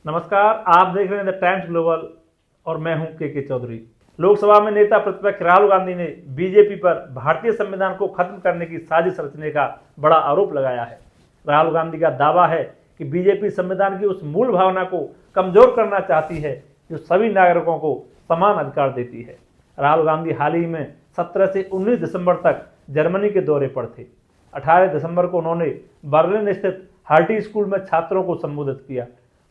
नमस्कार, आप देख रहे हैं द टाइम्स ग्लोबल और मैं हूं के चौधरी। लोकसभा में नेता प्रतिपक्ष राहुल गांधी ने बीजेपी पर भारतीय संविधान को खत्म करने की साजिश रचने का बड़ा आरोप लगाया है। राहुल गांधी का दावा है कि बीजेपी संविधान की उस मूल भावना को कमजोर करना चाहती है जो सभी नागरिकों को समान अधिकार देती है। राहुल गांधी हाल ही में 17 से 19 दिसंबर तक जर्मनी के दौरे पर थे। 18 दिसंबर को उन्होंने बर्लिन स्थित हर्टी स्कूल में छात्रों को संबोधित किया।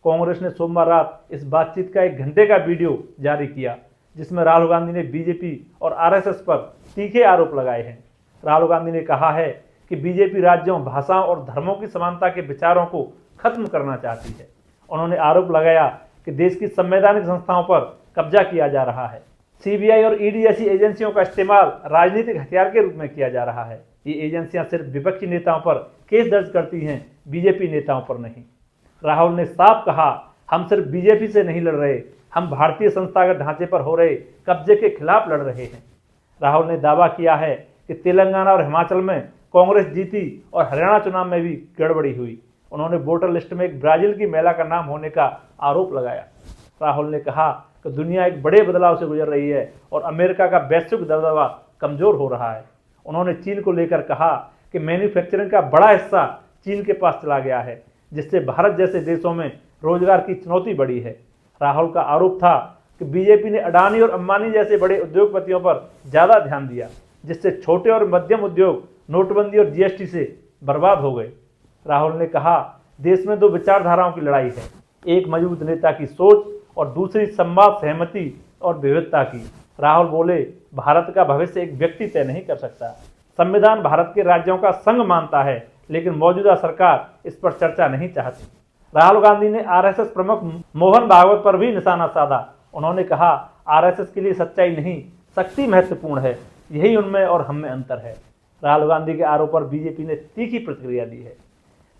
कांग्रेस ने सोमवार रात इस बातचीत का 1 घंटे का वीडियो जारी किया, जिसमें राहुल गांधी ने बीजेपी और आरएसएस पर तीखे आरोप लगाए हैं। राहुल गांधी ने कहा है कि बीजेपी राज्यों, भाषाओं और धर्मों की समानता के विचारों को खत्म करना चाहती है। उन्होंने आरोप लगाया कि देश की संवैधानिक संस्थाओं पर कब्जा किया जा रहा है। सीबीआई और ईडी जैसी एजेंसियों का इस्तेमाल राजनीतिक हथियार के रूप में किया जा रहा है। ये एजेंसियां सिर्फ विपक्षी नेताओं पर केस दर्ज करती हैं, बीजेपी नेताओं पर नहीं। राहुल ने साफ कहा, हम सिर्फ बीजेपी से नहीं लड़ रहे, हम भारतीय संस्थागत ढांचे पर हो रहे कब्जे के खिलाफ लड़ रहे हैं। राहुल ने दावा किया है कि तेलंगाना और हिमाचल में कांग्रेस जीती और हरियाणा चुनाव में भी गड़बड़ी हुई। उन्होंने वोटर लिस्ट में एक ब्राजील की महिला का नाम होने का आरोप लगाया। राहुल ने कहा कि दुनिया एक बड़े बदलाव से गुजर रही है और अमेरिका का वैश्विक दबदबा कमजोर हो रहा है। उन्होंने चीन को लेकर कहा कि मैन्युफैक्चरिंग का बड़ा हिस्सा चीन के पास चला गया है, जिससे भारत जैसे देशों में रोजगार की चुनौती बढ़ी है। राहुल का आरोप था कि बीजेपी ने अडानी और अंबानी जैसे बड़े उद्योगपतियों पर ज्यादा ध्यान दिया, जिससे छोटे और मध्यम उद्योग नोटबंदी और जीएसटी से बर्बाद हो गए। राहुल ने कहा, देश में 2 विचारधाराओं की लड़ाई है, एक मजबूत नेता की सोच और दूसरी संवाद, सहमति और विविधता की। राहुल बोले, भारत का भविष्य एक व्यक्ति तय नहीं कर सकता। संविधान भारत के राज्यों का संघ मानता है, लेकिन मौजूदा सरकार इस पर चर्चा नहीं चाहती। राहुल गांधी ने आरएसएस प्रमुख मोहन भागवत पर भी निशाना साधा। उन्होंने कहा, आरएसएस के लिए सच्चाई नहीं, शक्ति महत्वपूर्ण है, यही उनमें और हम में अंतर है। राहुल गांधी के आरोप पर बीजेपी ने तीखी प्रतिक्रिया दी है।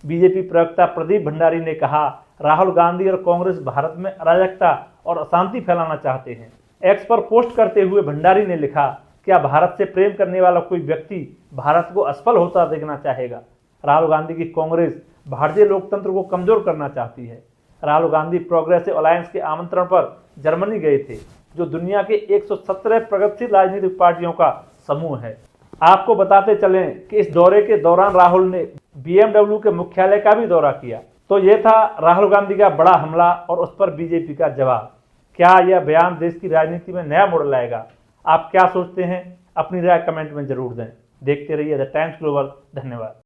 बीजेपी प्रवक्ता प्रदीप भंडारी ने कहा, राहुल गांधी और कांग्रेस भारत में अराजकता और अशांति फैलाना चाहते हैं। एक्स पर पोस्ट करते हुए भंडारी ने लिखा, क्या भारत से प्रेम करने वाला कोई व्यक्ति भारत को असफल होता देखना चाहेगा? राहुल गांधी की कांग्रेस भारतीय लोकतंत्र को कमजोर करना चाहती है। राहुल गांधी प्रोग्रेसिव अलायंस के आमंत्रण पर जर्मनी गए थे, जो दुनिया के 117 प्रगतिशील राजनीतिक पार्टियों का समूह है। आपको बताते चलें कि इस दौरे के दौरान राहुल ने BMW के मुख्यालय का भी दौरा किया। तो ये था राहुल गांधी का बड़ा हमला और उस पर बीजेपी का जवाब। क्या यह बयान देश की राजनीति में नया मोड़ लाएगा? आप क्या सोचते हैं? अपनी राय कमेंट में जरूर दें। देखते रहिए द टाइम्स ग्लोबल। धन्यवाद।